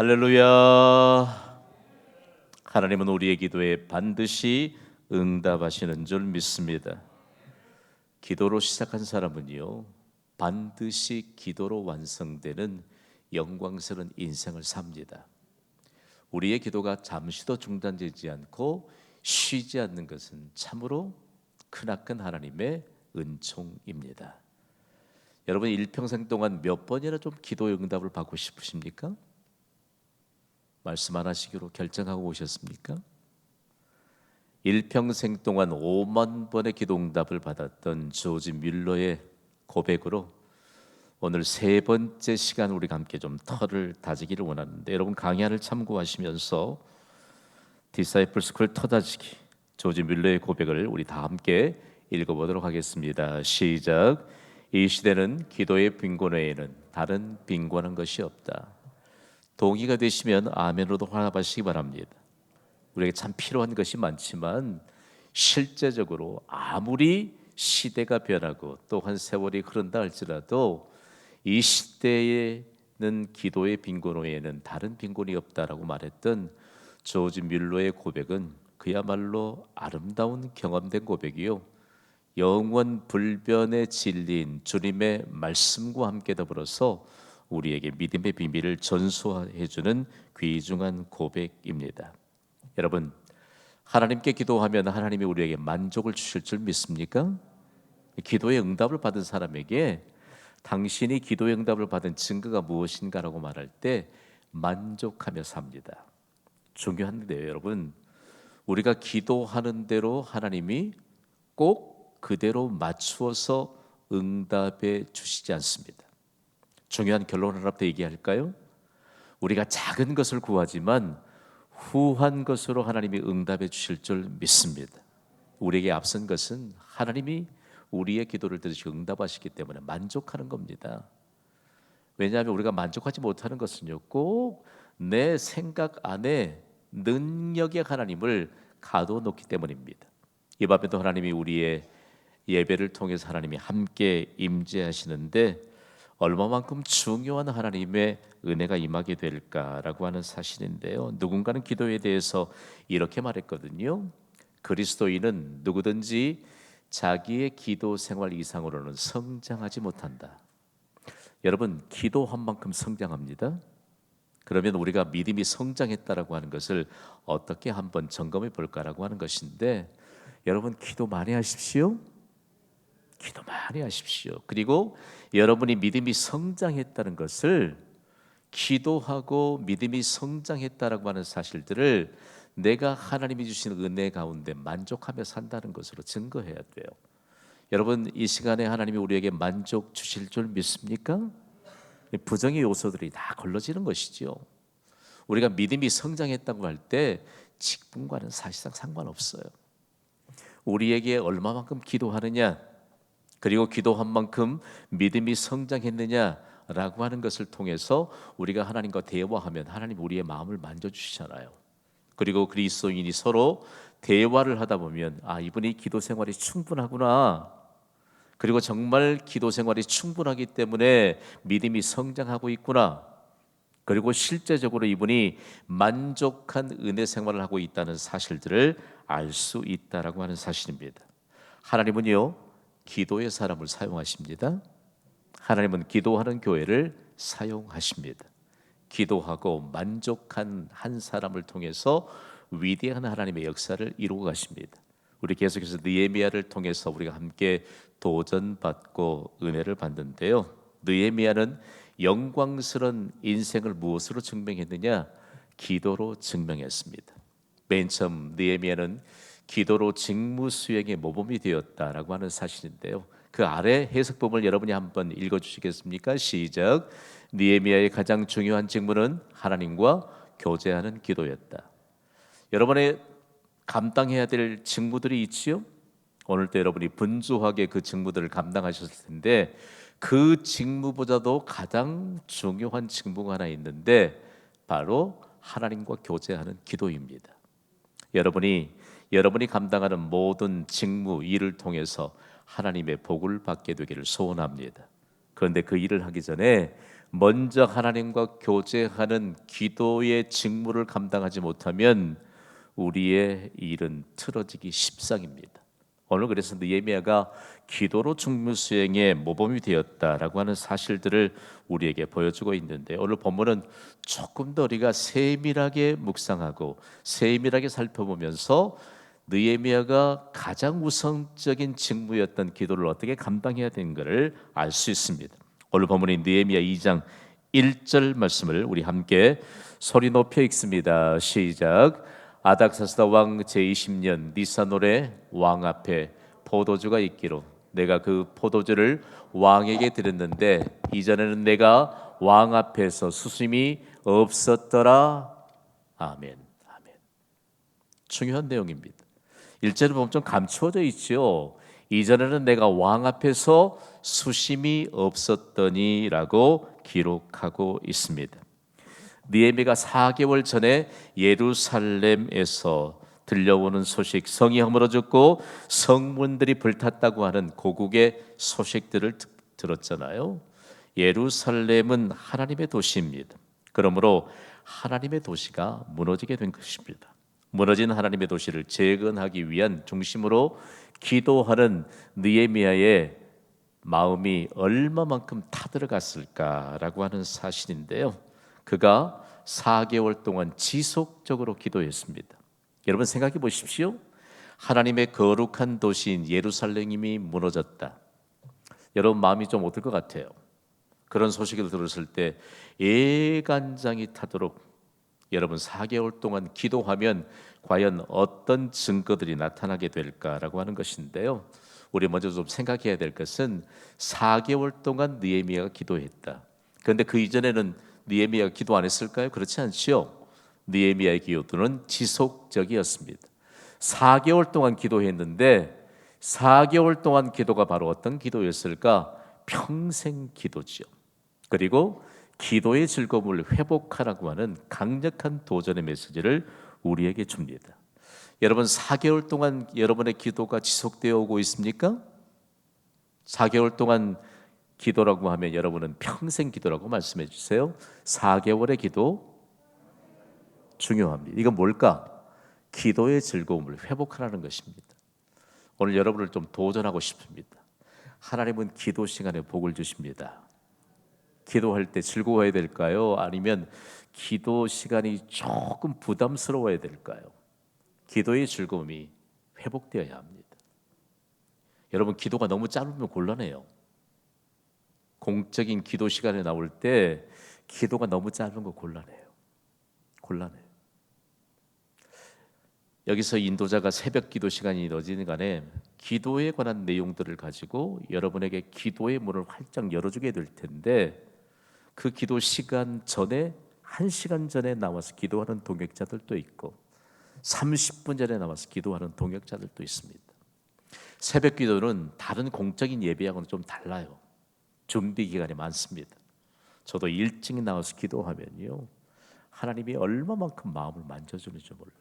할렐루야. 하나님은 우리의 기도에 반드시 응답하시는 줄 믿습니다. 기도로 시작한 사람은요, 반드시 기도로 완성되는 영광스러운 인생을 삽니다. 우리의 기도가 잠시도 중단되지 않고 쉬지 않는 것은 참으로 크나큰 하나님의 은총입니다. 여러분, 일평생 동안 몇 번이나 좀 기도 응답을 받고 싶으십니까? 말씀 안 하시기로 결정하고 오셨습니까? 일평생 동안 5만 번의 기도 응답을 받았던 조지 뮬러의 고백으로 오늘 세 번째 시간 우리가 함께 좀 터를 다지기를 원하는데, 여러분 강의안을 참고하시면서 디사이플 스쿨 터다지기 조지 뮬러의 고백을 우리 다 함께 읽어보도록 하겠습니다. 시작. 이 시대는 기도의 빈곤 외에는 다른 빈곤한 것이 없다. 동의가 되시면 아멘으로도 화답하시기 바랍니다. 우리에게 참 필요한 것이 많지만 실제적으로 아무리 시대가 변하고 또한 세월이 흐른다 할지라도 이 시대에는 기도의 빈곤 외에는 다른 빈곤이 없다라고 말했던 조지 뮬러의 고백은 그야말로 아름다운 경험된 고백이요, 영원 불변의 진리인 주님의 말씀과 함께 더불어서 우리에게 믿음의 비밀을 전수해주는 귀중한 고백입니다. 여러분, 하나님께 기도하면 하나님이 우리에게 만족을 주실 줄 믿습니까? 기도의 응답을 받은 사람에게 당신이 기도의 응답을 받은 증거가 무엇인가라고 말할 때 만족하며 삽니다. 중요한데요, 여러분, 우리가 기도하는 대로 하나님이 꼭 그대로 맞추어서 응답해 주시지 않습니다. 중요한 결론을 하나 더 얘기할까요? 우리가 작은 것을 구하지만 후한 것으로 하나님이 응답해 주실 줄 믿습니다. 우리에게 앞선 것은 하나님이 우리의 기도를 들으시고 응답하시기 때문에 만족하는 겁니다. 왜냐하면 우리가 만족하지 못하는 것은요, 꼭 내 생각 안에 능력의 하나님을 가둬놓기 때문입니다. 이 밤에도 하나님이 우리의 예배를 통해서 하나님이 함께 임재하시는데 얼마만큼 중요한 하나님의 은혜가 임하게 될까라고 하는 사실인데요, 누군가는 기도에 대해서 이렇게 말했거든요. 그리스도인은 누구든지 자기의 기도 생활 이상으로는 성장하지 못한다. 여러분, 기도한 만큼 성장합니다. 그러면 우리가 믿음이 성장했다라고 하는 것을 어떻게 한번 점검해 볼까라고 하는 것인데, 여러분 기도 많이 하십시오. 기도 많이 하십시오. 그리고 여러분이 믿음이 성장했다는 것을, 기도하고 믿음이 성장했다라고 하는 사실들을 내가 하나님이 주신 은혜 가운데 만족하며 산다는 것으로 증거해야 돼요. 여러분, 이 시간에 하나님이 우리에게 만족 주실 줄 믿습니까? 부정의 요소들이 다 걸러지는 것이지요. 우리가 믿음이 성장했다고 할 때 직분과는 사실상 상관없어요. 우리에게 얼마만큼 기도하느냐, 그리고 기도한 만큼 믿음이 성장했느냐라고 하는 것을 통해서 우리가 하나님과 대화하면 하나님 우리의 마음을 만져주시잖아요. 그리고 그리스도인이 서로 대화를 하다 보면 이분이 기도 생활이 충분하구나, 그리고 정말 기도 생활이 충분하기 때문에 믿음이 성장하고 있구나, 그리고 실제적으로 이분이 만족한 은혜 생활을 하고 있다는 사실들을 알 수 있다라고 하는 사실입니다. 하나님은요, 기도의 사람을 사용하십니다. 하나님은 기도하는 교회를 사용하십니다. 기도하고 만족한 한 사람을 통해서 위대한 하나님의 역사를 이루고 가십니다. 우리 계속해서 느헤미야를 통해서 우리가 함께 도전받고 은혜를 받는데요, 느헤미야는 영광스러운 인생을 무엇으로 증명했느냐? 기도로 증명했습니다. 맨 처음 느헤미야는 기도로 직무 수행의 모범이 되었다라고 하는 사실인데요, 그 아래 해석본을 여러분이 한번 읽어주시겠습니까? 시작. 느헤미야의 가장 중요한 직무는 하나님과 교제하는 기도였다. 여러분의 감당해야 될 직무들이 있지요. 오늘 때 여러분이 분주하게 그 직무들을 감당하셨을 텐데, 그 직무보다도 가장 중요한 직무가 하나 있는데 바로 하나님과 교제하는 기도입니다. 여러분이 감당하는 모든 직무, 일을 통해서 하나님의 복을 받게 되기를 소원합니다. 그런데 그 일을 하기 전에 먼저 하나님과 교제하는 기도의 직무를 감당하지 못하면 우리의 일은 틀어지기 십상입니다. 오늘 그래서 느헤미야가 기도로 직무 수행에 모범이 되었다라고 하는 사실들을 우리에게 보여주고 있는데, 오늘 본문은 조금 더 우리가 세밀하게 묵상하고 세밀하게 살펴보면서 느헤미야가 가장 우선적인 직무였던 기도를 어떻게 감당해야 되는가를 알 수 있습니다. 오늘 본문인 느헤미야 2장 1절 말씀을 우리 함께 소리 높여 읽습니다. 시작. 아닥사스다 왕 제20년 니산월에 왕 앞에 포도주가 있기로 내가 그 포도주를 왕에게 드렸는데 이전에는 내가 왕 앞에서 수심이 없었더라. 아멘. 아멘. 중요한 내용입니다. 일절을 보면 좀 감추어져 있죠. 이전에는 내가 왕 앞에서 수심이 없었더니라고 기록하고 있습니다. 느헤미야가 4개월 전에 예루살렘에서 들려오는 소식, 성이 허물어졌고 성문들이 불탔다고 하는 고국의 소식들을 들었잖아요. 예루살렘은 하나님의 도시입니다. 그러므로 하나님의 도시가 무너지게 된 것입니다. 무너진 하나님의 도시를 재건하기 위한 중심으로 기도하는 느헤미야의 마음이 얼마만큼 타들어갔을까라고 하는 사실인데요. 그가 4개월 동안 지속적으로 기도했습니다. 여러분 생각해 보십시오. 하나님의 거룩한 도시인 예루살렘이 무너졌다. 여러분 마음이 좀 어떨 것 같아요? 그런 소식을 들었을 때 애간장이 타도록 여러분 4개월 동안 기도하면 과연 어떤 증거들이 나타나게 될까라고 하는 것인데요. 우리 먼저 좀 생각해야 될 것은 4개월 동안 느헤미야가 기도했다. 그런데 그 이전에는 느헤미야가 기도 안 했을까요? 그렇지 않지요. 느헤미야의 기도는 지속적이었습니다. 4개월 동안 기도했는데 4개월 동안 기도가 바로 어떤 기도였을까? 평생 기도지요. 그리고 기도의 즐거움을 회복하라고 하는 강력한 도전의 메시지를 우리에게 줍니다. 여러분 4개월 동안 여러분의 기도가 지속되어 오고 있습니까? 4개월 동안 기도라고 하면 여러분은 평생 기도라고 말씀해 주세요. 4개월의 기도 중요합니다. 이건 뭘까? 기도의 즐거움을 회복하라는 것입니다. 오늘 여러분을 좀 도전하고 싶습니다. 하나님은 기도 시간에 복을 주십니다. 기도할 때 즐거워야 될까요? 아니면 기도 시간이 조금 부담스러워야 될까요? 기도의 즐거움이 회복되어야 합니다. 여러분 기도가 너무 짧으면 곤란해요. 공적인 기도 시간에 나올 때 기도가 너무 짧은 거 곤란해요. 여기서 인도자가 새벽 기도 시간이 이뤄지는 간에 기도에 관한 내용들을 가지고 여러분에게 기도의 문을 활짝 열어주게 될 텐데, 그 기도 시간 전에 1시간 전에 나와서 기도하는 동역자들도 있고 30분 전에 나와서 기도하는 동역자들도 있습니다. 새벽 기도는 다른 공적인 예배하고는 좀 달라요. 준비 기간이 많습니다. 저도 일찍 나와서 기도하면요, 하나님이 얼마만큼 마음을 만져주는지 몰라.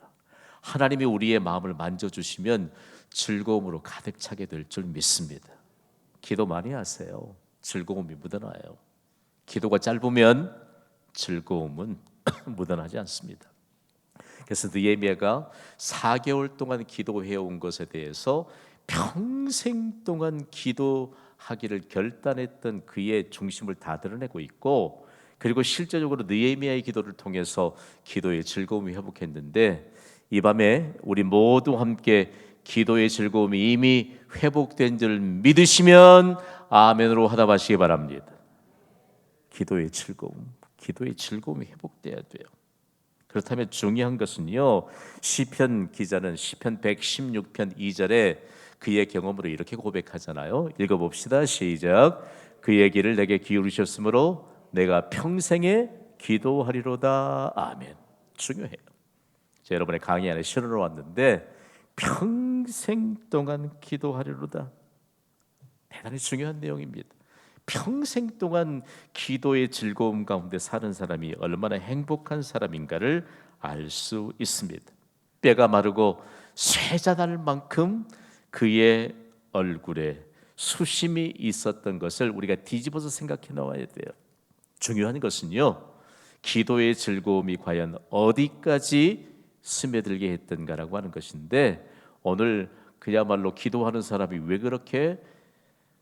하나님이 우리의 마음을 만져주시면 즐거움으로 가득 차게 될 줄 믿습니다. 기도 많이 하세요. 즐거움이 묻어나요. 기도가 짧으면 즐거움은 묻어나지 않습니다. 그래서 느헤미야가 4개월 동안 기도해온 것에 대해서 평생 동안 기도하기를 결단했던 그의 중심을 다 드러내고 있고, 그리고 실제적으로 느헤미야의 기도를 통해서 기도의 즐거움이 회복했는데, 이 밤에 우리 모두 함께 기도의 즐거움이 이미 회복된 줄 믿으시면 아멘으로 화답하시기 바랍니다. 기도의 즐거움이 회복돼야 돼요. 그렇다면 중요한 것은요, 시편 기자는 시편 116편 2절에 그의 경험으로 이렇게 고백하잖아요. 읽어봅시다. 시작. 그의 길을 내게 기울이셨으므로 내가 평생에 기도하리로다. 아멘. 중요해요. 자, 여러분의 강의 안에 실어놓아 왔는데 평생 동안 기도하리로다. 대단히 중요한 내용입니다. 평생 동안 기도의 즐거움 가운데 사는 사람이 얼마나 행복한 사람인가를 알 수 있습니다. 뼈가 마르고 쇠자날 만큼 그의 얼굴에 수심이 있었던 것을 우리가 뒤집어서 생각해 나와야 돼요. 중요한 것은요, 기도의 즐거움이 과연 어디까지 스며들게 했던가라고 하는 것인데, 오늘 그야말로 기도하는 사람이 왜 그렇게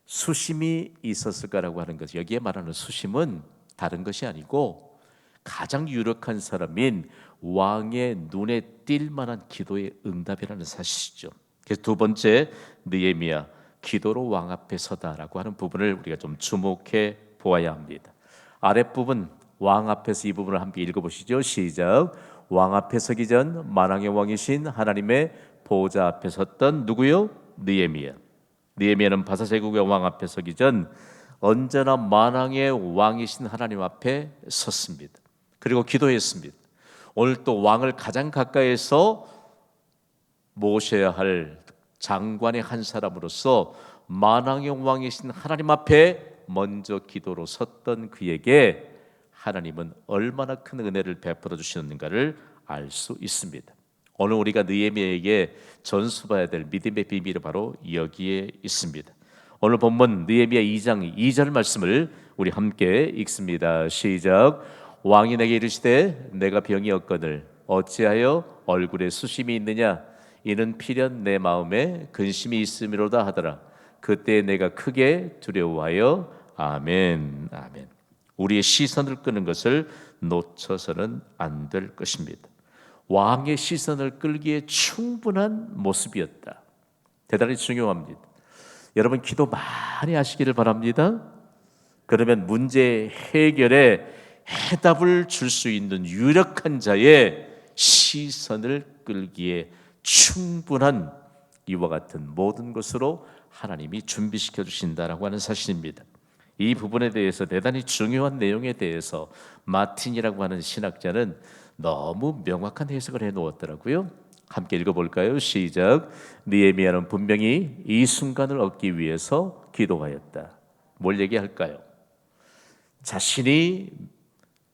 수심이 있었을까라고 하는 것, 여기에 말하는 수심은 다른 것이 아니고 가장 유력한 사람인 왕의 눈에 띌 만한 기도의 응답이라는 사실이죠. 그래서 두 번째, 느헤미야 기도로 왕 앞에 서다라고 하는 부분을 우리가 좀 주목해 보아야 합니다. 아랫부분 왕 앞에서 이 부분을 함께 읽어보시죠. 시작. 왕 앞에 서기 전 만왕의 왕이신 하나님의 보호자 앞에 섰던 누구요? 느헤미야. 느헤미야는 바사 제국의 왕 앞에 서기 전 언제나 만왕의 왕이신 하나님 앞에 섰습니다. 그리고 기도했습니다. 오늘 또 왕을 가장 가까이에서 모셔야 할 장관의 한 사람으로서 만왕의 왕이신 하나님 앞에 먼저 기도로 섰던 그에게 하나님은 얼마나 큰 은혜를 베풀어 주시는가를 알 수 있습니다. 오늘 우리가 느헤미야에게 전수받아야 될 믿음의 비밀이 바로 여기에 있습니다. 오늘 본문 느헤미야 2장 2절 말씀을 우리 함께 읽습니다. 시작. 왕이 내게 이르시되 내가 병이 없거늘 어찌하여 얼굴에 수심이 있느냐? 이는 필연 내 마음에 근심이 있음이로다 하더라. 그때 내가 크게 두려워하여 아멘 아멘. 우리의 시선을 끄는 것을 놓쳐서는 안 될 것입니다. 왕의 시선을 끌기에 충분한 모습이었다. 대단히 중요합니다. 여러분 기도 많이 하시기를 바랍니다. 그러면 문제 해결에 해답을 줄 수 있는 유력한 자의 시선을 끌기에 충분한 이와 같은 모든 것으로 하나님이 준비시켜 주신다라고 하는 사실입니다. 이 부분에 대해서 대단히 중요한 내용에 대해서 마틴이라고 하는 신학자는 너무 명확한 해석을 해놓았더라고요. 함께 읽어볼까요? 시작. 느헤미야는 분명히 이 순간을 얻기 위해서 기도하였다. 뭘 얘기할까요? 자신이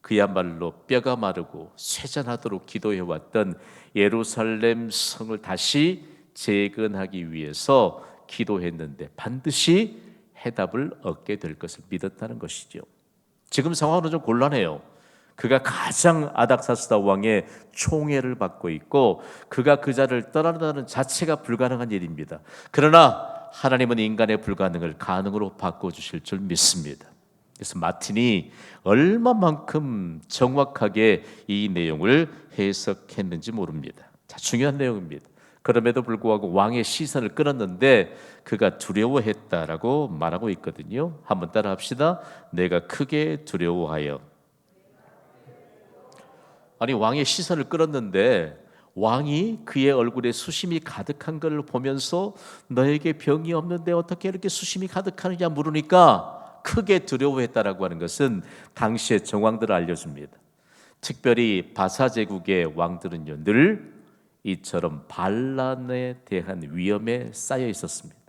그야말로 뼈가 마르고 쇠잔하도록 기도해왔던 예루살렘 성을 다시 재건하기 위해서 기도했는데 반드시 해답을 얻게 될 것을 믿었다는 것이죠. 지금 상황은 좀 곤란해요. 그가 가장 아닥사스다 왕의 총애를 받고 있고 그가 그 자를 떠난다는 자체가 불가능한 일입니다. 그러나 하나님은 인간의 불가능을 가능으로 바꿔주실 줄 믿습니다. 그래서 마틴이 얼마만큼 정확하게 이 내용을 해석했는지 모릅니다. 자, 중요한 내용입니다. 그럼에도 불구하고 왕의 시선을 끌었는데 그가 두려워했다라고 말하고 있거든요. 한번 따라 합시다. 내가 크게 두려워하여. 아니 왕의 시선을 끌었는데 왕이 그의 얼굴에 수심이 가득한 걸 보면서 너에게 병이 없는데 어떻게 이렇게 수심이 가득하느냐 물으니까 크게 두려워했다라고 하는 것은 당시의 정왕들을 알려줍니다. 특별히 바사 제국의 왕들은요 늘 이처럼 반란에 대한 위험에 쌓여 있었습니다.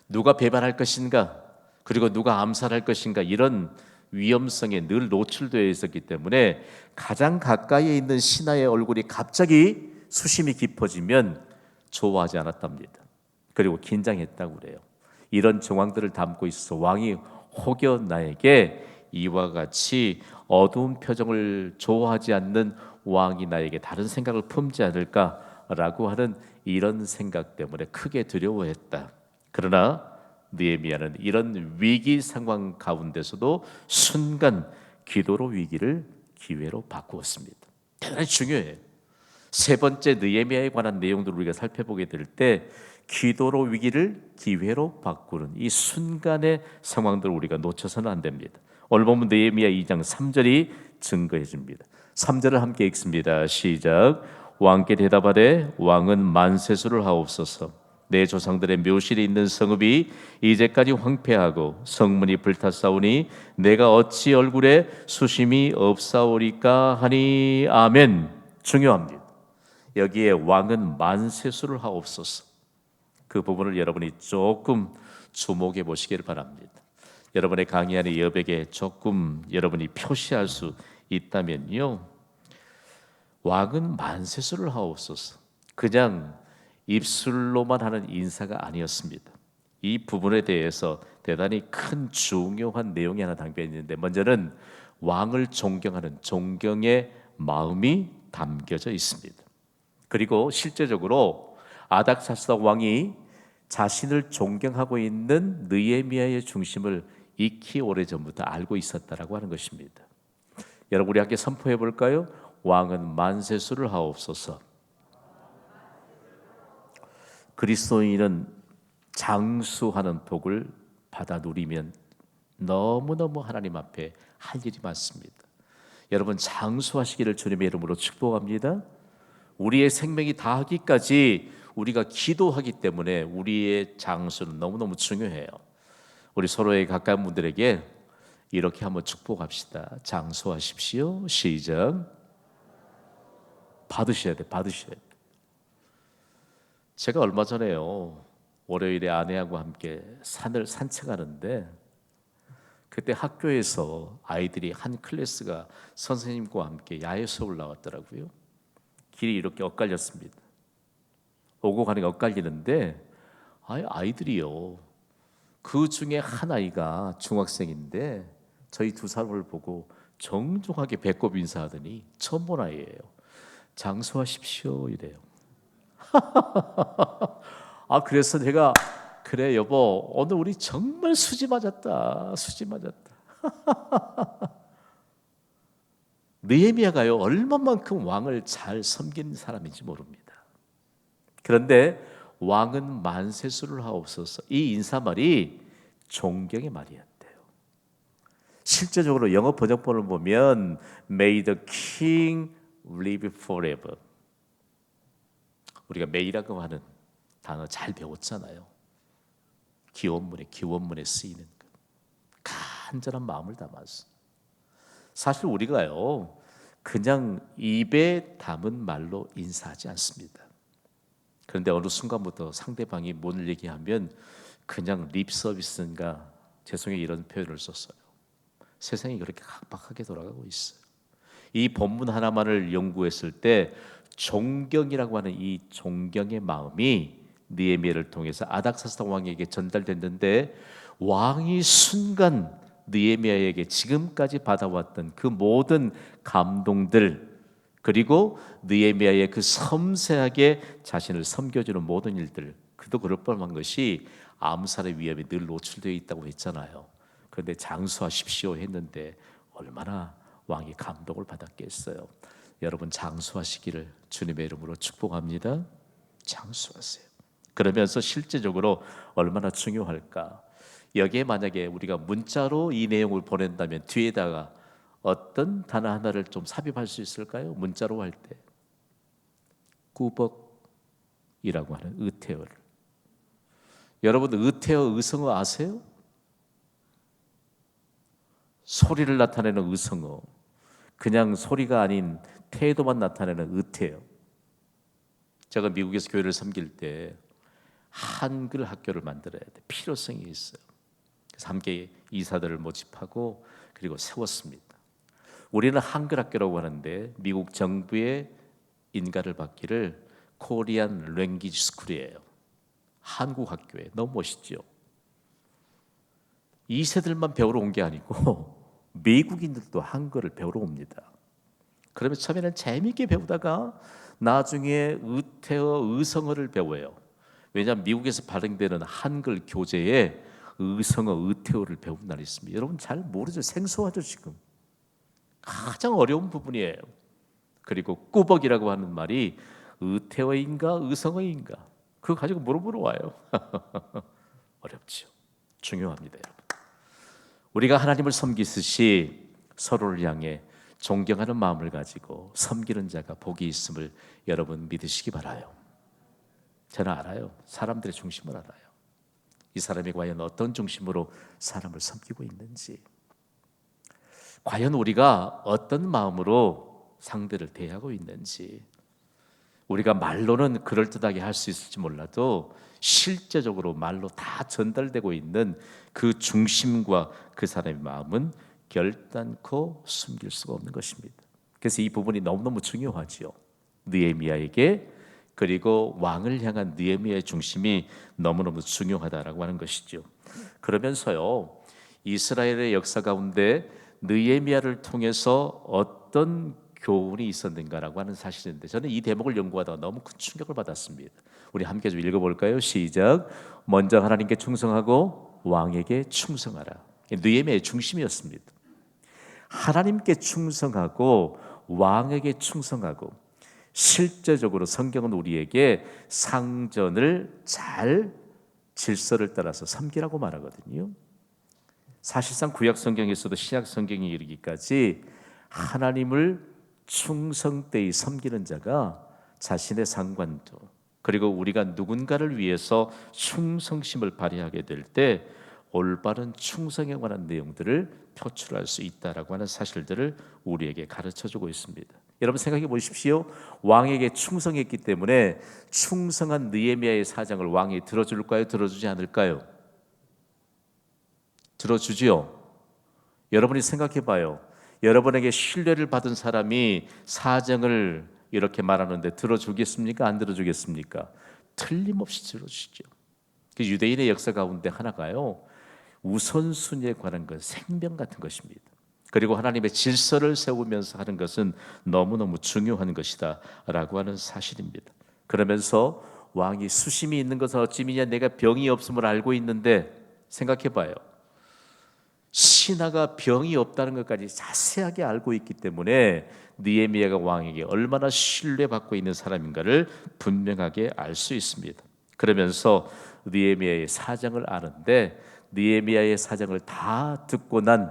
누가 배반할 것인가 그리고 누가 암살할 것인가 이런 위험성에 늘 노출되어 있었기 때문에 가장 가까이에 있는 신하의 얼굴이 갑자기 수심이 깊어지면 좋아하지 않았답니다. 그리고 긴장했다고 그래요. 이런 정황들을 담고 있어서 왕이 혹여 나에게 이와 같이 어두운 표정을 좋아하지 않는 왕이 나에게 다른 생각을 품지 않을까라고 하는 이런 생각 때문에 크게 두려워했다. 그러나 느헤미야는 이런 위기 상황 가운데서도 순간 기도로 위기를 기회로 바꾸었습니다. 대단히 중요해요. 세 번째 느헤미야에 관한 내용들을 우리가 살펴보게 될 때 기도로 위기를 기회로 바꾸는 이 순간의 상황들을 우리가 놓쳐서는 안 됩니다. 오늘 보면 느헤미야 2장 3절이 증거해 줍니다. 3절을 함께 읽습니다. 시작. 왕께 대답하되 왕은 만세수를 하옵소서. 내 조상들의 묘실이 있는 성읍이 이제까지 황폐하고 성문이 불탔사오니 내가 어찌 얼굴에 수심이 없사오리까 하니 아멘. 중요합니다. 여기에 왕은 만세수를 하옵소서. 그 부분을 여러분이 조금 주목해 보시길 바랍니다. 여러분의 강의 안에 여백에 조금 여러분이 표시할 수 있다면요. 왕은 만세수를 하옵소서. 그냥 입술로만 하는 인사가 아니었습니다. 이 부분에 대해서 대단히 큰 중요한 내용이 하나 담겨 있는데, 먼저는 왕을 존경하는 존경의 마음이 담겨져 있습니다. 그리고 실제적으로 아닥사스다 왕이 자신을 존경하고 있는 느헤미야의 중심을 익히 오래전부터 알고 있었다라고 하는 것입니다. 여러분, 우리 함께 선포해 볼까요? 왕은 만세수를 하옵소서. 그리스도인은 장수하는 복을 받아 누리면 너무너무 하나님 앞에 할 일이 많습니다. 여러분, 장수하시기를 주님의 이름으로 축복합니다. 우리의 생명이 다하기까지 우리가 기도하기 때문에 우리의 장수는 너무너무 중요해요. 우리 서로의 가까운 분들에게 이렇게 한번 축복합시다. 장수하십시오. 시작. 받으셔야 돼. 받으셔야 돼. 제가 얼마 전에요, 월요일에 아내하고 함께 산을 산책하는데, 그때 학교에서 아이들이 한 클래스가 선생님과 함께 야외 수업을 나왔더라고요. 길이 이렇게 엇갈렸습니다. 오고 가는 게 엇갈리는데 아이들이요, 그 중에 한 아이가 중학생인데 저희 두 사람을 보고 정중하게 배꼽 인사하더니 처음 본 아이예요. 장수하십시오 이래요. 그래서 제가, 그래 여보, 오늘 우리 정말 수지 맞았다. 수지 맞았다. 느헤미야가요, 얼마만큼 왕을 잘 섬긴 사람인지 모릅니다. 그런데 왕은 만세수를 하옵소서, 이 인사말이 존경의 말이었대요. 실제적으로 영어 번역본을 보면 May the King live forever. 우리가 may라고 하는 단어 잘 배웠잖아요. 기원문에 쓰이는 간절한 마음을 담아서. 사실 우리가요, 그냥 입에 담은 말로 인사하지 않습니다. 그런데 어느 순간부터 상대방이 뭔 얘기하면 그냥 립 서비스인가, 죄송해요 이런 표현을 썼어요. 세상이 그렇게 각박하게 돌아가고 있어요. 이 본문 하나만을 연구했을 때 존경이라고 하는 이 존경의 마음이 느헤미야를 통해서 아닥사스다 왕에게 전달됐는데, 왕이 순간 느헤미야에게 지금까지 받아왔던 그 모든 감동들, 그리고 느헤미야의 그 섬세하게 자신을 섬겨주는 모든 일들, 그도 그럴 뻔한 것이 암살의 위험에 늘 노출되어 있다고 했잖아요. 그런데 장수하십시오 했는데 얼마나 왕이 감동을 받았겠어요. 여러분, 장수하시기를 주님의 이름으로 축복합니다. 장수하세요. 그러면서 실제적으로 얼마나 중요할까? 여기에 만약에 우리가 문자로 이 내용을 보낸다면 뒤에다가 어떤 단어 하나를 좀 삽입할 수 있을까요? 문자로 할 때 꾸벅이라고 하는 의태어를. 여러분, 의태어, 의성어 아세요? 소리를 나타내는 의성어, 그냥 소리가 아닌 태도만 나타내는 의태어. 제가 미국에서 교회를 섬길 때 한글 학교를 만들어야 돼. 필요성이 있어요. 그래서 함께 이사들을 모집하고 그리고 세웠습니다. 우리는 한글 학교라고 하는데 미국 정부의 인가를 받기를 코리안 랭귀지 스쿨이에요. 한국 학교에. 너무 멋있죠. 2세들만 배우러 온 게 아니고 미국인들도 한글을 배우러 옵니다. 그러면 처음에는 재미있게 배우다가 나중에 의태어, 의성어를 배워요. 왜냐하면 미국에서 발행되는 한글 교재에 의성어, 의태어를 배우는 날이 있습니다. 여러분 잘 모르죠? 생소하죠 지금. 가장 어려운 부분이에요. 그리고 꾸벅이라고 하는 말이 의태어인가 의성어인가, 그거 가지고 물어보러 와요. 어렵죠. 중요합니다, 여러분. 우리가 하나님을 섬기듯이 서로를 향해 존경하는 마음을 가지고 섬기는 자가 복이 있음을 여러분 믿으시기 바라요. 저는 알아요. 사람들의 중심을 알아요. 이 사람이 과연 어떤 중심으로 사람을 섬기고 있는지, 과연 우리가 어떤 마음으로 상대를 대하고 있는지, 우리가 말로는 그럴듯하게 할 수 있을지 몰라도 실제적으로 말로 다 전달되고 있는 그 중심과 그 사람의 마음은 결단코 숨길 수가 없는 것입니다. 그래서 이 부분이 너무너무 중요하지요. 느헤미야에게 그리고 왕을 향한 느헤미야의 중심이 너무너무 중요하다라고 하는 것이죠. 그러면서요, 이스라엘의 역사 가운데 느헤미야를 통해서 어떤 교훈이 있었는가라고 하는 사실인데, 저는 이 대목을 연구하다가 너무 큰 충격을 받았습니다. 우리 함께 좀 읽어볼까요? 시작. 먼저 하나님께 충성하고 왕에게 충성하라. 느헤미야의 중심이었습니다. 하나님께 충성하고 왕에게 충성하고, 실제적으로 성경은 우리에게 상전을 잘 질서를 따라서 섬기라고 말하거든요. 사실상 구약 성경에서도 신약 성경에 이르기까지 하나님을 충성되이 섬기는 자가 자신의 상관도, 그리고 우리가 누군가를 위해서 충성심을 발휘하게 될 때 올바른 충성에 관한 내용들을 표출할 수 있다라고 하는 사실들을 우리에게 가르쳐주고 있습니다. 여러분 생각해 보십시오. 왕에게 충성했기 때문에 충성한 느헤미야의 사정을 왕이 들어줄까요? 들어주지 않을까요? 들어주지요. 여러분이 생각해 봐요. 여러분에게 신뢰를 받은 사람이 사정을 이렇게 말하는데 들어주겠습니까? 안 들어주겠습니까? 틀림없이 들어주시죠. 그 유대인의 역사 가운데 하나가요, 우선순위에 관한 것, 생명 같은 것입니다. 그리고 하나님의 질서를 세우면서 하는 것은 너무너무 중요한 것이다 라고 하는 사실입니다. 그러면서 왕이 수심이 있는 것은 어찌미냐, 내가 병이 없음을 알고 있는데, 생각해 봐요. 신하가 병이 없다는 것까지 자세하게 알고 있기 때문에 느헤미야가 왕에게 얼마나 신뢰받고 있는 사람인가를 분명하게 알 수 있습니다. 그러면서 느헤미야의 사정을 아는데, 느헤미야의 사정을 다 듣고 난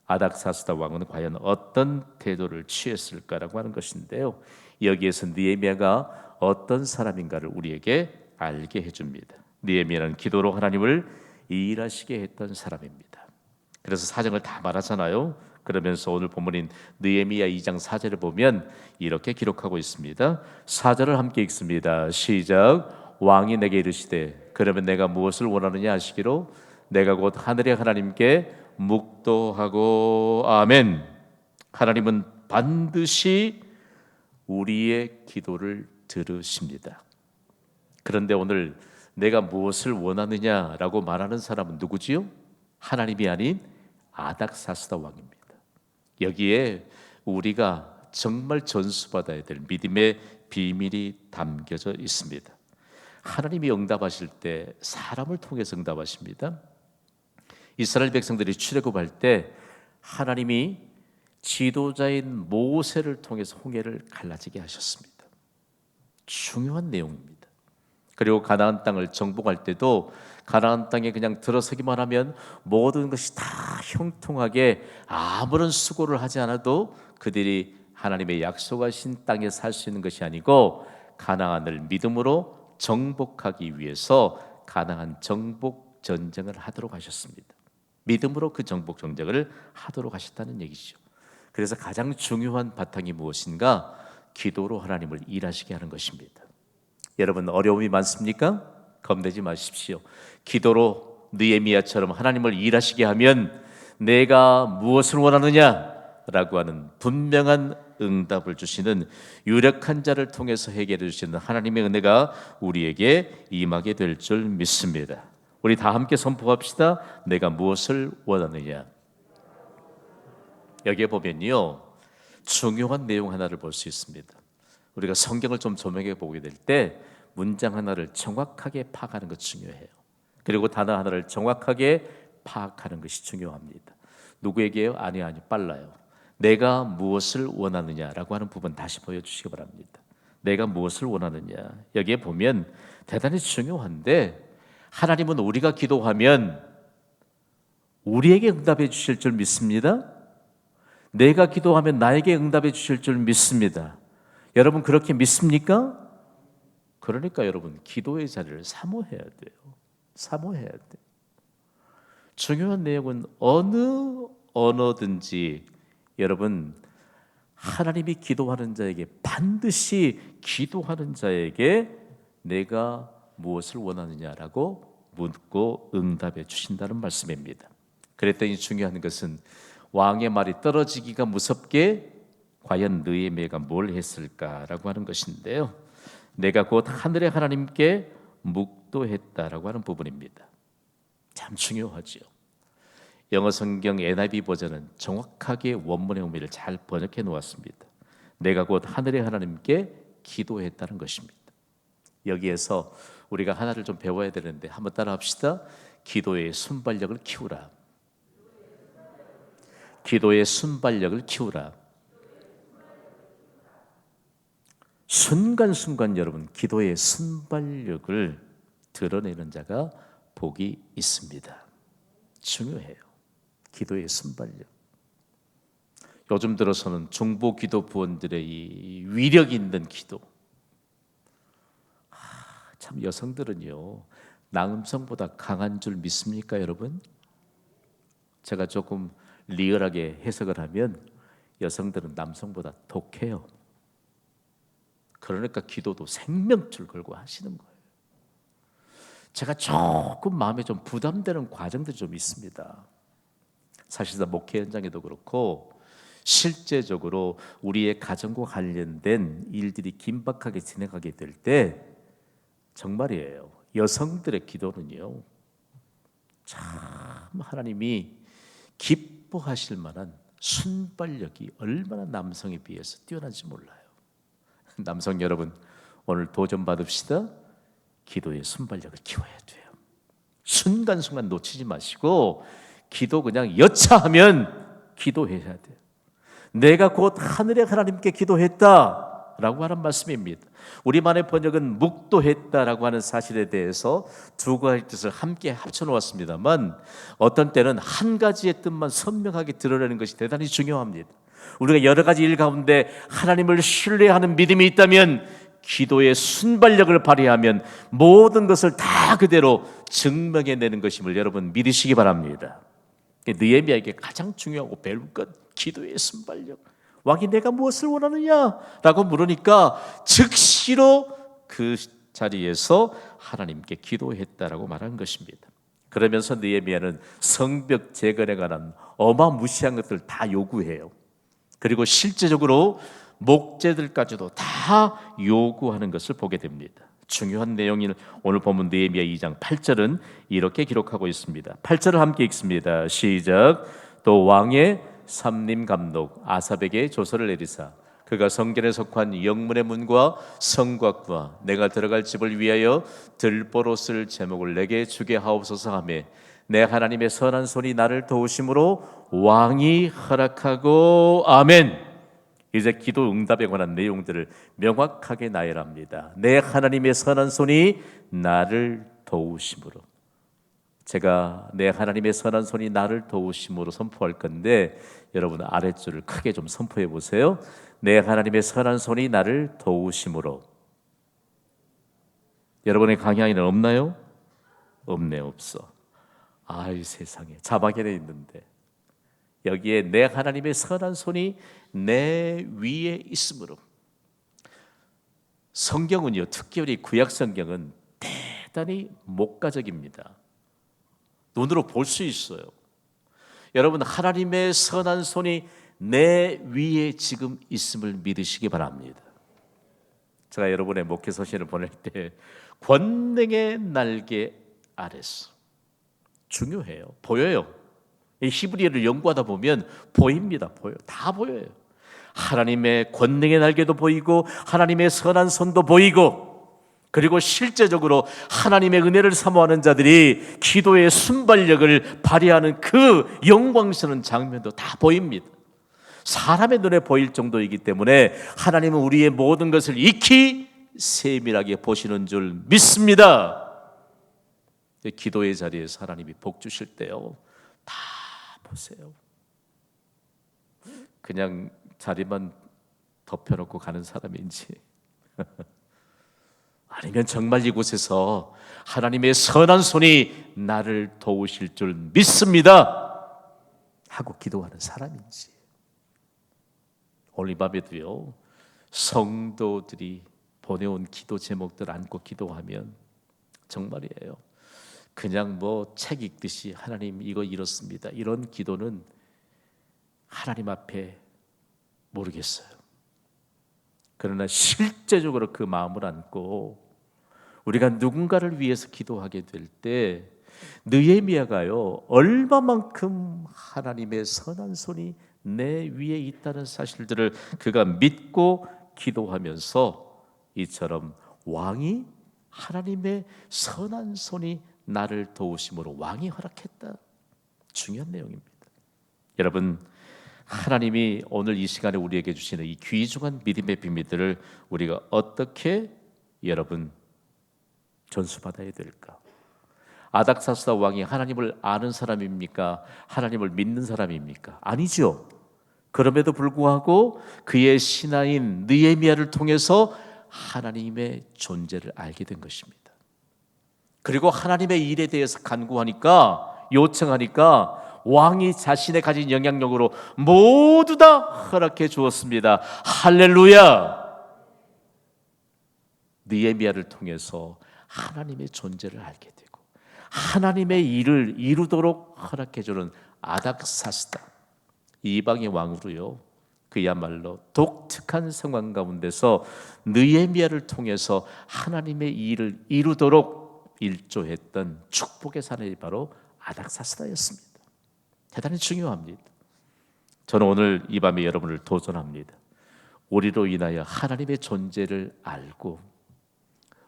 아닥사스다 왕은 과연 어떤 태도를 취했을까라고 하는 것인데요, 여기에서 느헤미야가 어떤 사람인가를 우리에게 알게 해줍니다. 느헤미야는 기도로 하나님을 일하시게 했던 사람입니다. 그래서 사정을 다 말하잖아요. 그러면서 오늘 본문인 느헤미야 2장 4절을 보면 이렇게 기록하고 있습니다. 4절을 함께 읽습니다. 시작. 왕이 내게 이르시되 그러면 내가 무엇을 원하느냐 하시기로 내가 곧 하늘의 하나님께 묵도하고. 아멘. 하나님은 반드시 우리의 기도를 들으십니다. 그런데 오늘 내가 무엇을 원하느냐라고 말하는 사람은 누구지요? 하나님이 아닌 아닥사스다 왕입니다. 여기에 우리가 정말 전수받아야 될 믿음의 비밀이 담겨져 있습니다. 하나님이 응답하실 때 사람을 통해서 응답하십니다. 이스라엘 백성들이 출애굽할 때 하나님이 지도자인 모세를 통해서 홍해를 갈라지게 하셨습니다. 중요한 내용입니다. 그리고 가나안 땅을 정복할 때도 가나안 땅에 그냥 들어서기만 하면 모든 것이 다 형통하게 아무런 수고를 하지 않아도 그들이 하나님의 약속하신 땅에 살 수 있는 것이 아니고, 가나안을 믿음으로 정복하기 위해서 가나안 정복 전쟁을 하도록 하셨습니다. 믿음으로 그 정복 전쟁을 하도록 하셨다는 얘기죠. 그래서 가장 중요한 바탕이 무엇인가? 기도로 하나님을 일하시게 하는 것입니다. 여러분 어려움이 많습니까? 겁내지 마십시오. 기도로 느헤미야처럼 하나님을 일하시게 하면 내가 무엇을 원하느냐라고 하는 분명한 응답을 주시는 유력한 자를 통해서 해결해 주시는 하나님의 은혜가 우리에게 임하게 될 줄 믿습니다. 우리 다 함께 선포합시다. 내가 무엇을 원하느냐. 여기에 보면요, 중요한 내용 하나를 볼 수 있습니다. 우리가 성경을 좀 조명해 보게 될 때 문장 하나를 정확하게 파악하는 것 중요해요. 그리고 단어 하나를 정확하게 파악하는 것이 중요합니다. 누구에게요? 아니요, 빨라요. 내가 무엇을 원하느냐라고 하는 부분 다시 보여주시기 바랍니다. 내가 무엇을 원하느냐. 여기에 보면 대단히 중요한데, 하나님은 우리가 기도하면 우리에게 응답해 주실 줄 믿습니다. 내가 기도하면 나에게 응답해 주실 줄 믿습니다. 여러분 그렇게 믿습니까? 그러니까 여러분 기도의 자리를 사모해야 돼요. 사모해야 돼요. 중요한 내용은 어느 언어든지 여러분 하나님이 기도하는 자에게, 반드시 기도하는 자에게 내가 무엇을 원하느냐라고 묻고 응답해 주신다는 말씀입니다. 그랬더니 중요한 것은 왕의 말이 떨어지기가 무섭게 과연 느헤미야가 뭘 했을까라고 하는 것인데요. 내가 곧 하늘의 하나님께 묵도했다라고 하는 부분입니다. 참 중요하죠. 영어 성경 NIV 버전은 정확하게 원문의 의미를 잘 번역해 놓았습니다. 내가 곧 하늘의 하나님께 기도했다는 것입니다. 여기에서 우리가 하나를 좀 배워야 되는데 한번 따라 합시다. 기도의 순발력을 키우라. 기도의 순발력을 키우라. 순간순간 여러분 기도의 순발력을 드러내는 자가 복이 있습니다. 중요해요. 기도의 순발력. 요즘 들어서는 중보 기도 부원들의 이 위력 있는 기도. 참 여성들은요 남성보다 강한 줄 믿습니까, 여러분? 제가 조금 리얼하게 해석을 하면 여성들은 남성보다 독해요. 그러니까 기도도 생명줄 걸고 하시는 거예요. 제가 조금 마음에 좀 부담되는 과정들이 좀 있습니다. 사실상 목회 현장에도 그렇고 실제적으로 우리의 가정과 관련된 일들이 긴박하게 진행하게 될 때 정말이에요. 여성들의 기도는요 참 하나님이 기뻐하실 만한 순발력이 얼마나 남성에 비해서 뛰어난지 몰라요. 남성 여러분 오늘 도전 받읍시다. 기도의 순발력을 키워야 돼요. 순간순간 놓치지 마시고 기도 그냥 여차하면 기도해야 돼요. 내가 곧 하늘의 하나님께 기도했다라고 하는 말씀입니다. 우리만의 번역은 묵도했다라고 하는 사실에 대해서 두 가지 뜻을 함께 합쳐 놓았습니다만 어떤 때는 한 가지의 뜻만 선명하게 드러내는 것이 대단히 중요합니다. 우리가 여러 가지 일 가운데 하나님을 신뢰하는 믿음이 있다면 기도의 순발력을 발휘하면 모든 것을 다 그대로 증명해내는 것임을 여러분 믿으시기 바랍니다. 느헤미야에게 가장 중요하고 배울 것 기도의 순발력. 왕이 내가 무엇을 원하느냐라고 물으니까 즉시로 그 자리에서 하나님께 기도했다라고 말한 것입니다. 그러면서 느헤미야는 성벽 재건에 관한 어마무시한 것들을 다 요구해요. 그리고 실제적으로 목재들까지도 다 요구하는 것을 보게 됩니다. 중요한 내용인 오늘 본문 느헤미야 2장 8절은 이렇게 기록하고 있습니다. 8절을 함께 읽습니다. 시작. 또 왕의 삼림 감독 아삽에게 조서를 내리사 그가 성전에 속한 영문의 문과 성곽과 내가 들어갈 집을 위하여 들보로 쓸 제목을 내게 주게 하옵소서 하며 내 하나님의 선한 손이 나를 도우심으로 왕이 허락하고 아멘. 이제 기도 응답에 관한 내용들을 명확하게 나열합니다. 내 하나님의 선한 손이 나를 도우심으로. 제가 내 하나님의 선한 손이 나를 도우심으로 선포할 건데 여러분 아랫줄을 크게 좀 선포해 보세요. 내 하나님의 선한 손이 나를 도우심으로. 여러분의 강의에는 없나요? 없네, 없어. 아이 세상에 자막에는 있는데 여기에 내 하나님의 선한 손이 내 위에 있으므로. 성경은요 특별히 구약 성경은 대단히 목가적입니다. 눈으로 볼 수 있어요. 여러분 하나님의 선한 손이 내 위에 지금 있음을 믿으시기 바랍니다. 제가 여러분의 목회 서신을 보낼 때 권능의 날개 아래서 중요해요. 보여요. 이 히브리어를 연구하다 보면 보입니다. 보여. 다 보여요. 하나님의 권능의 날개도 보이고 하나님의 선한 손도 보이고 그리고 실제적으로 하나님의 은혜를 사모하는 자들이 기도의 순발력을 발휘하는 그 영광스러운 장면도 다 보입니다. 사람의 눈에 보일 정도이기 때문에 하나님은 우리의 모든 것을 익히 세밀하게 보시는 줄 믿습니다. 기도의 자리에서 하나님이 복 주실 때요 다 보세요. 그냥 자리만 덮여놓고 가는 사람인지 아니면 정말 이곳에서 하나님의 선한 손이 나를 도우실 줄 믿습니다 하고 기도하는 사람인지. 오늘 밤에도요 성도들이 보내온 기도 제목들 안고 기도하면 정말이에요 그냥 뭐 책 읽듯이 하나님 이거 이렇습니다 이런 기도는 하나님 앞에 모르겠어요. 그러나 실제적으로 그 마음을 안고 우리가 누군가를 위해서 기도하게 될 때 느헤미야가요 얼마만큼 하나님의 선한 손이 내 위에 있다는 사실들을 그가 믿고 기도하면서 이처럼 왕이 하나님의 선한 손이 나를 도우심으로 왕이 허락했다. 중요한 내용입니다. 여러분, 하나님이 오늘 이 시간에 우리에게 주시는 이 귀중한 믿음의 비밀들을 우리가 어떻게 여러분 전수받아야 될까? 아닥사스다 왕이 하나님을 아는 사람입니까? 하나님을 믿는 사람입니까? 아니죠. 그럼에도 불구하고 그의 신하인 느헤미야를 통해서 하나님의 존재를 알게 된 것입니다. 그리고 하나님의 일에 대해서 간구하니까, 요청하니까 왕이 자신의 가진 영향력으로 모두 다 허락해 주었습니다. 할렐루야! 느헤미야를 통해서 하나님의 존재를 알게 되고 하나님의 일을 이루도록 허락해 주는 아닥사스다 이방의 왕으로요, 그야말로 독특한 상황 가운데서 느헤미야를 통해서 하나님의 일을 이루도록 일조했던 축복의 사람이 바로 아닥사스다였습니다. 대단히 중요합니다. 저는 오늘 이 밤에 여러분을 도전합니다. 우리로 인하여 하나님의 존재를 알고,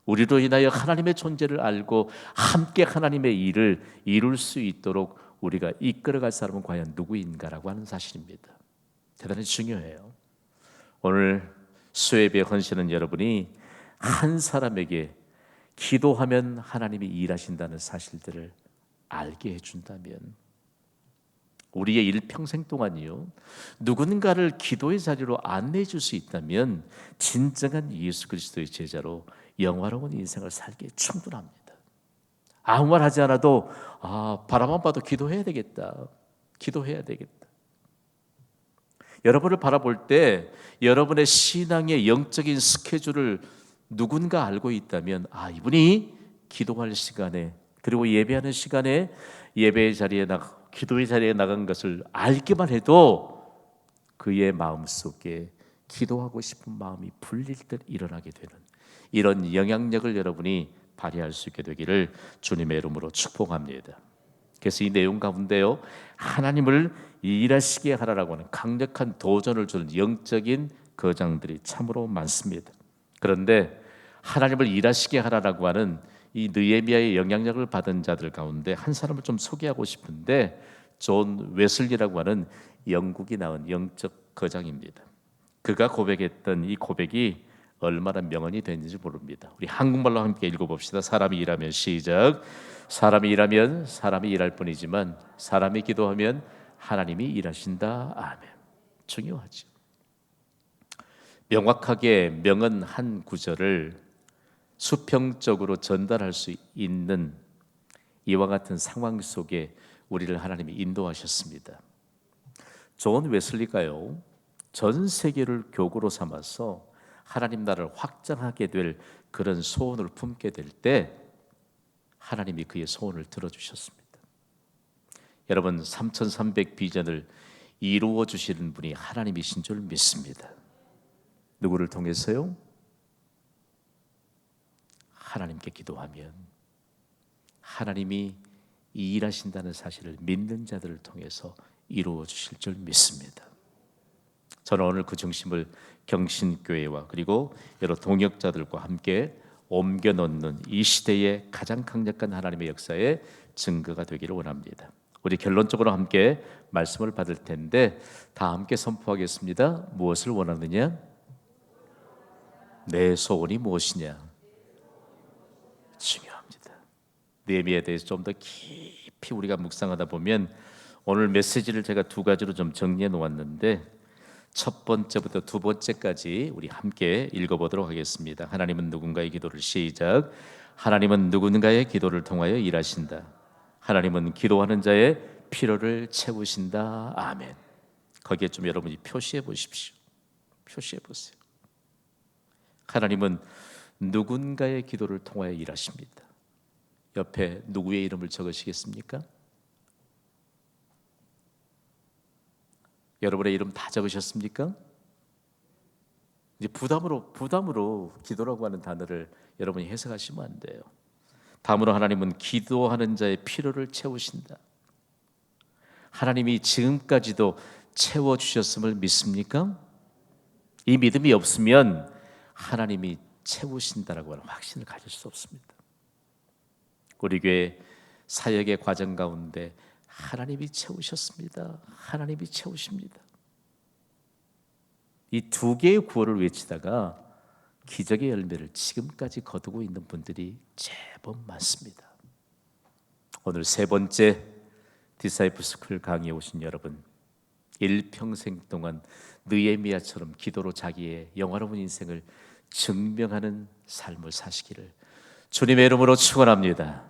우리로 인하여 하나님의 존재를 알고 함께 하나님의 일을 이룰 수 있도록 우리가 이끌어갈 사람은 과연 누구인가라고 하는 사실입니다. 대단히 중요해요. 오늘 수예배 헌신은 여러분이 한 사람에게 기도하면 하나님이 일하신다는 사실들을 알게 해준다면, 우리의 일평생 동안이요 누군가를 기도의 자리로 안내해 줄 수 있다면 진정한 예수 그리스도의 제자로 영화로운 인생을 살기에 충분합니다. 아무 말 하지 않아도 바라만 봐도 기도해야 되겠다, 기도해야 되겠다. 여러분을 바라볼 때 여러분의 신앙의 영적인 스케줄을 누군가 알고 있다면 이분이 기도할 시간에, 그리고 예배하는 시간에 예배의 자리에 기도의 자리에 나간 것을 알기만 해도 그의 마음속에 기도하고 싶은 마음이 불릴 듯 일어나게 되는 이런 영향력을 여러분이 발휘할 수 있게 되기를 주님의 이름으로 축복합니다. 그래서 이 내용 가운데요 하나님을 일하시게 하라고 하는 강력한 도전을 주는 영적인 거장들이 참으로 많습니다. 그런데 하나님을 일하시게 하라고 하는 이 느헤미야의 영향력을 받은 자들 가운데 한 사람을 좀 소개하고 싶은데, 존 웨슬리라고 하는 영국이 낳은 영적 거장입니다. 그가 고백했던 이 고백이 얼마나 명언이 됐는지 모릅니다. 우리 한국말로 함께 읽어봅시다. 사람이 일하면, 시작. 사람이 일하면 사람이 일할 뿐이지만 사람이 기도하면 하나님이 일하신다. 아멘. 중요하죠. 명확하게 명언 한 구절을 수평적으로 전달할 수 있는 이와 같은 상황 속에 우리를 하나님이 인도하셨습니다. 존 웨슬리가요 전 세계를 교구로 삼아서 하나님 나라를 확장하게 될 그런 소원을 품게 될 때 하나님이 그의 소원을 들어주셨습니다. 여러분, 3300 비전을 이루어 주시는 분이 하나님이신 줄 믿습니다. 누구를 통해서요? 하나님께 기도하면 하나님이 이 일하신다는 사실을 믿는 자들을 통해서 이루어 주실 줄 믿습니다. 저는 오늘 그 중심을 경신교회와 그리고 여러 동역자들과 함께 옮겨 놓는 이 시대의 가장 강력한 하나님의 역사의 증거가 되기를 원합니다. 우리 결론적으로 함께 말씀을 받을 텐데 다 함께 선포하겠습니다. 무엇을 원하느냐? 내 소원이 무엇이냐? 중요합니다. 느헤미야에 대해서 좀 더 깊이 우리가 묵상하다 보면 오늘 메시지를 제가 두 가지로 좀 정리해 놓았는데 첫 번째부터 두 번째까지 우리 함께 읽어보도록 하겠습니다. 하나님은 누군가의 기도를, 시작. 하나님은 누군가의 기도를 통하여 일하신다. 하나님은 기도하는 자의 필요를 채우신다. 아멘. 거기에 좀 여러분이 표시해 보십시오. 표시해 보세요. 하나님은 누군가의 기도를 통하여 일하십니다. 옆에 누구의 이름을 적으시겠습니까? 여러분의 이름 다 적으셨습니까? 이제 부담으로 기도라고 하는 단어를 여러분이 해석하시면 안 돼요. 다음으로 하나님은 기도하는 자의 필요를 채우신다. 하나님이 지금까지도 채워주셨음을 믿습니까? 이 믿음이 없으면 하나님이 채우신다라고 하는 확신을 가질 수 없습니다. 우리 교회 사역의 과정 가운데 하나님이 채우셨습니다. 하나님이 채우십니다. 이 두 개의 구호를 외치다가 기적의 열매를 지금까지 거두고 있는 분들이 제법 많습니다. 오늘 세 번째 디사이플 스쿨 강의에 오신 여러분, 일평생 동안 느헤미야처럼 기도로 자기의 영화로운 인생을 증명하는 삶을 사시기를 주님의 이름으로 축원합니다.